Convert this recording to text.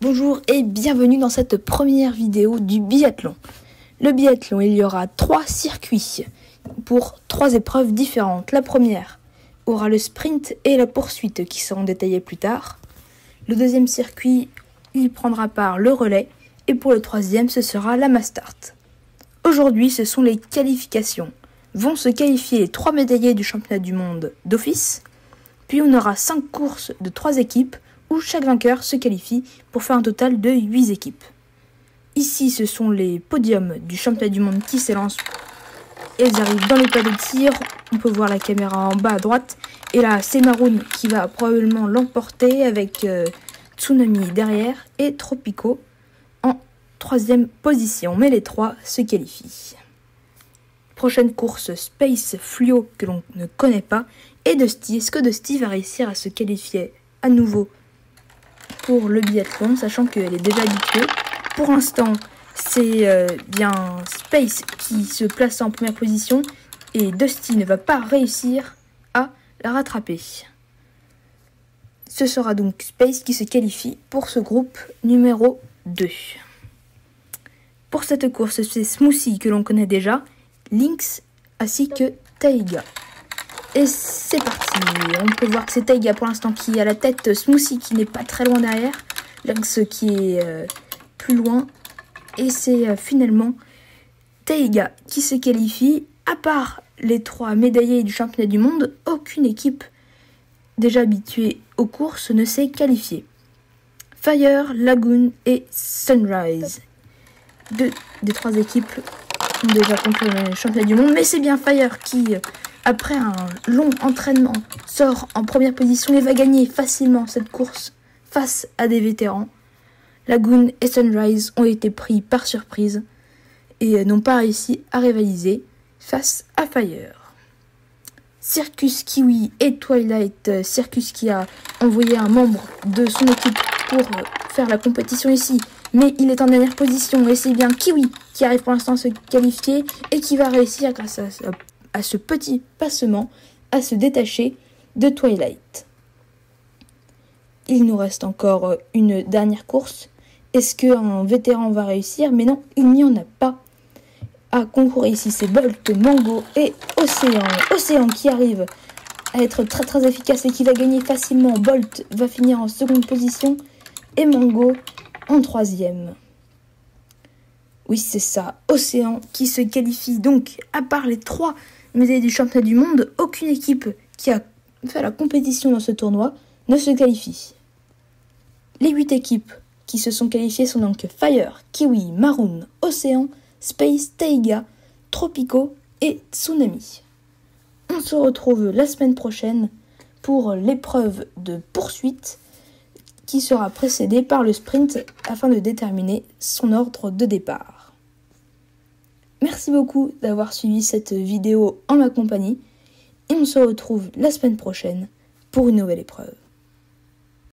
Bonjour et bienvenue dans cette première vidéo du biathlon. Le biathlon, il y aura 3 circuits pour 3 épreuves différentes. La première aura le sprint et la poursuite qui seront détaillés plus tard. Le deuxième circuit, il prendra part le relais et pour le troisième, ce sera la mass start. Aujourd'hui, ce sont les qualifications. Vont se qualifier les 3 médaillés du championnat du monde d'office. Puis on aura 5 courses de 3 équipes où chaque vainqueur se qualifie pour faire un total de 8 équipes. Ici, ce sont les podiums du championnat du monde qui s'élancent. Elles arrivent dans les pas de tir. On peut voir la caméra en bas à droite. Et là, c'est Maroon qui va probablement l'emporter avec Tsunami derrière et Tropico en 3e position. Mais les 3 se qualifient. Prochaine course, Space Fluo que l'on ne connaît pas. Et Dusty. Est-ce que Dusty va réussir à se qualifier à nouveau pour le biathlon, sachant qu'elle est déjà habituée? Pour l'instant, c'est bien Space qui se place en première position et Dusty ne va pas réussir à la rattraper. Ce sera donc Space qui se qualifie pour ce groupe numéro 2. Pour cette course, c'est Smoothie que l'on connaît déjà, Lynx ainsi que Taiga. Et c'est parti. On peut voir que c'est Taiga pour l'instant qui est à la tête, Smoothie qui n'est pas très loin derrière, Lynx qui est plus loin. Et c'est finalement Taiga qui se qualifie. À part les 3 médaillés du championnat du monde, aucune équipe déjà habituée aux courses ne s'est qualifiée. Fire, Lagoon et Sunrise. 2 des 3 équipes ont déjà compris le championnat du monde, mais c'est bien Fire qui, après un long entraînement, sort en première position et va gagner facilement cette course face à des vétérans. Lagoon et Sunrise ont été pris par surprise et n'ont pas réussi à rivaliser face à Fire. Circus Kiwi et Twilight, Circus qui a envoyé un membre de son équipe pour faire la compétition ici, mais il est en dernière position et c'est bien Kiwi qui arrive pour l'instant à se qualifier et qui va réussir grâce à ce petit passement à se détacher de Twilight. Il nous reste encore une dernière course. Est-ce qu'un vétéran va réussir? Mais non, il n'y en a pas. À concourir ici, c'est Bolt, Mango et Océan. Océan qui arrive à être très très efficace et qui va gagner facilement. Bolt va finir en seconde position et Mango en 3e. Oui, c'est ça, Océan qui se qualifie. Donc, à part les 3 médailles du championnat du monde, aucune équipe qui a fait la compétition dans ce tournoi ne se qualifie. Les 8 équipes qui se sont qualifiées sont donc Fire, Kiwi, Maroon, Océan, Space, Taiga, Tropico et Tsunami. On se retrouve la semaine prochaine pour l'épreuve de poursuite qui sera précédée par le sprint afin de déterminer son ordre de départ. Merci beaucoup d'avoir suivi cette vidéo en ma compagnie et on se retrouve la semaine prochaine pour une nouvelle épreuve.